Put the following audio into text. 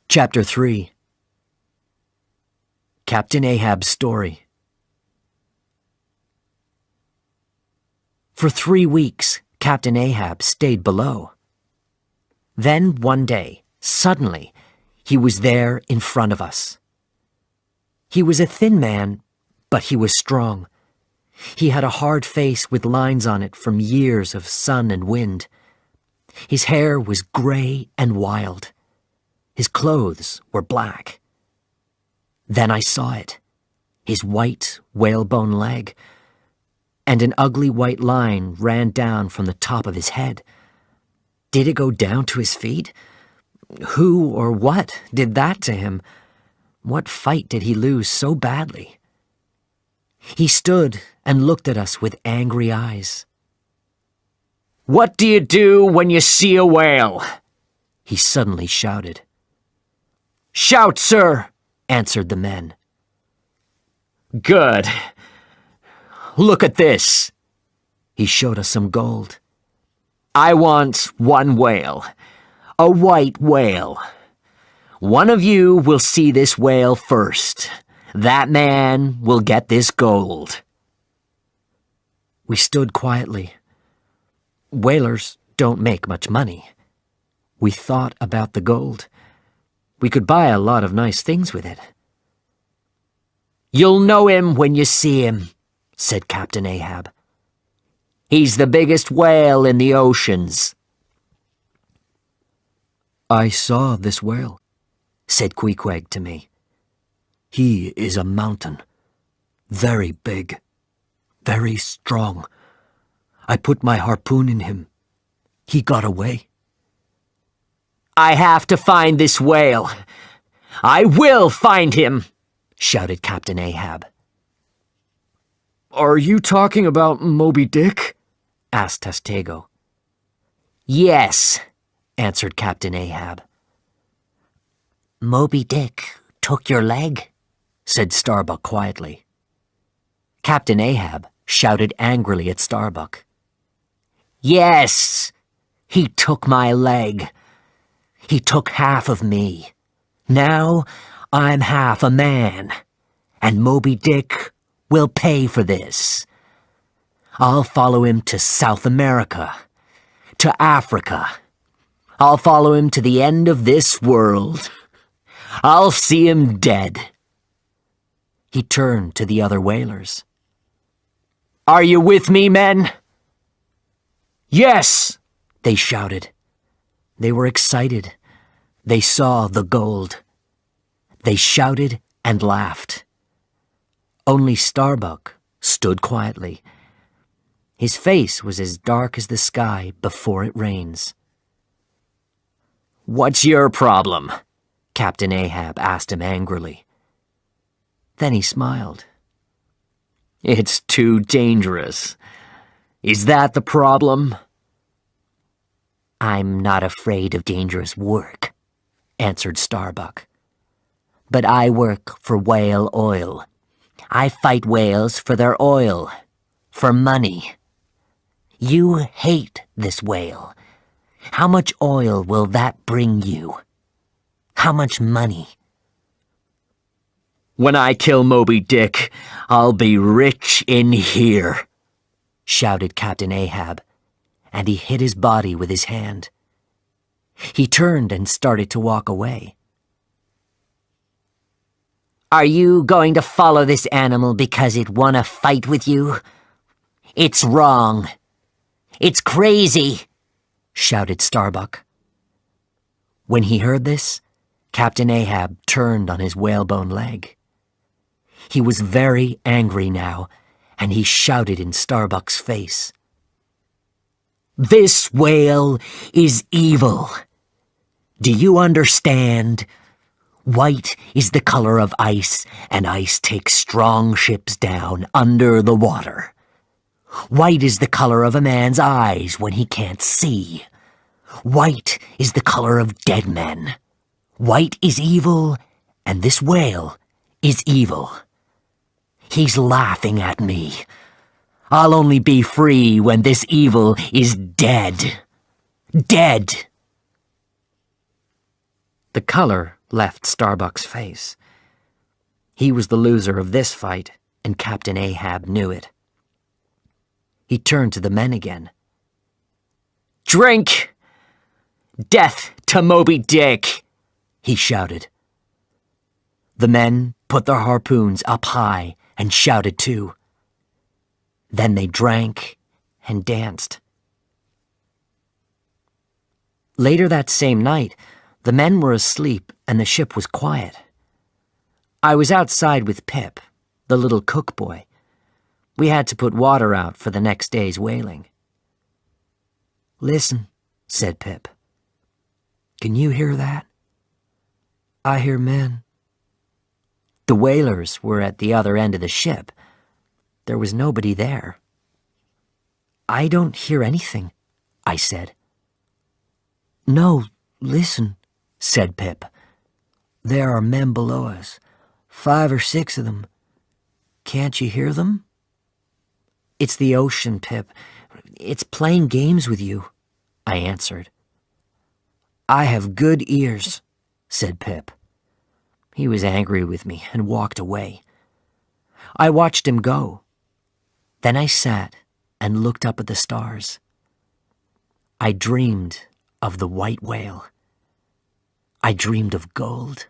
Chapter 3. Captain Ahab's Story. For 3 weeks, Captain Ahab stayed below. Then one day, suddenly, he was there in front of us. He was a thin man, but he was strong. He had a hard face with lines on it from years of sun and wind. His hair was gray and wild. His clothes were black. Then I saw it, his white whalebone leg, and an ugly white line ran down from the top of his head. Did it go down to his feet? Who or what did that to him? What fight did he lose so badly? He stood and looked at us with angry eyes. "What do you do when you see a whale?" he suddenly shouted. "Shout, sir," answered the men. "Good. Look at this." He showed us some gold. "I want 1 whale, a white whale. One of you will see this whale first. That man will get this gold." We stood quietly. Whalers don't make much money. We thought about the gold. We could buy a lot of nice things with it. "You'll know him when you see him," said Captain Ahab. "He's the biggest whale in the oceans." "I saw this whale," said Queequeg to me. "He is a mountain, very big, very strong. I put my harpoon in him. He got away." "I have to find this whale. I will find him," shouted Captain Ahab. "Are you talking about Moby Dick?" asked Testego. "Yes," answered Captain Ahab. "Moby Dick took your leg?" said Starbuck quietly. Captain Ahab shouted angrily at Starbuck. "Yes, he took my leg. He took half of me. Now I'm half a man, and Moby Dick will pay for this. I'll follow him to South America, to Africa. I'll follow him to the end of this world. I'll see him dead." He turned to the other whalers. "Are you with me, men?" "Yes!" they shouted. They were excited. They saw the gold. They shouted and laughed. Only Starbuck stood quietly. His face was as dark as the sky before it rains. "What's your problem?" Captain Ahab asked him angrily. Then he smiled. "It's too dangerous. Is that the problem?" "I'm not afraid of dangerous work," answered Starbuck. "But I work for whale oil. I fight whales for their oil, for money. You hate this whale. How much oil will that bring you? How much money?" "When I kill Moby Dick, I'll be rich in here," shouted Captain Ahab, and he hit his body with his hand. He turned and started to walk away. "Are you going to follow this animal because it won a fight with you? It's wrong. It's crazy," shouted Starbuck. When he heard this, Captain Ahab turned on his whalebone leg. He was very angry now, and he shouted in Starbuck's face. "This whale is evil. Do you understand? White is the color of ice, and ice takes strong ships down under the water. White is the color of a man's eyes when he can't see. White is the color of dead men. White is evil, and this whale is evil. He's laughing at me. I'll only be free when this evil is dead. Dead." The color left Starbuck's face. He was the loser of this fight, and Captain Ahab knew it. He turned to the men again. "Drink! Death to Moby Dick!" he shouted. The men put their harpoons up high and shouted too. Then they drank and danced. Later that same night, the men were asleep and the ship was quiet. I was outside with Pip, the little cook boy. We had to put water out for the next day's whaling. "Listen," said Pip. "Can you hear that?" "I hear men." The whalers were at the other end of the ship. There was nobody there. "I don't hear anything," I said. "No, listen," said Pip. "There are men below us, 5 or 6 of them. Can't you hear them?" "It's the ocean, Pip. It's playing games with you," I answered. "I have good ears," said Pip. He was angry with me and walked away. I watched him go. Then I sat and looked up at the stars. I dreamed of the white whale. I dreamed of gold.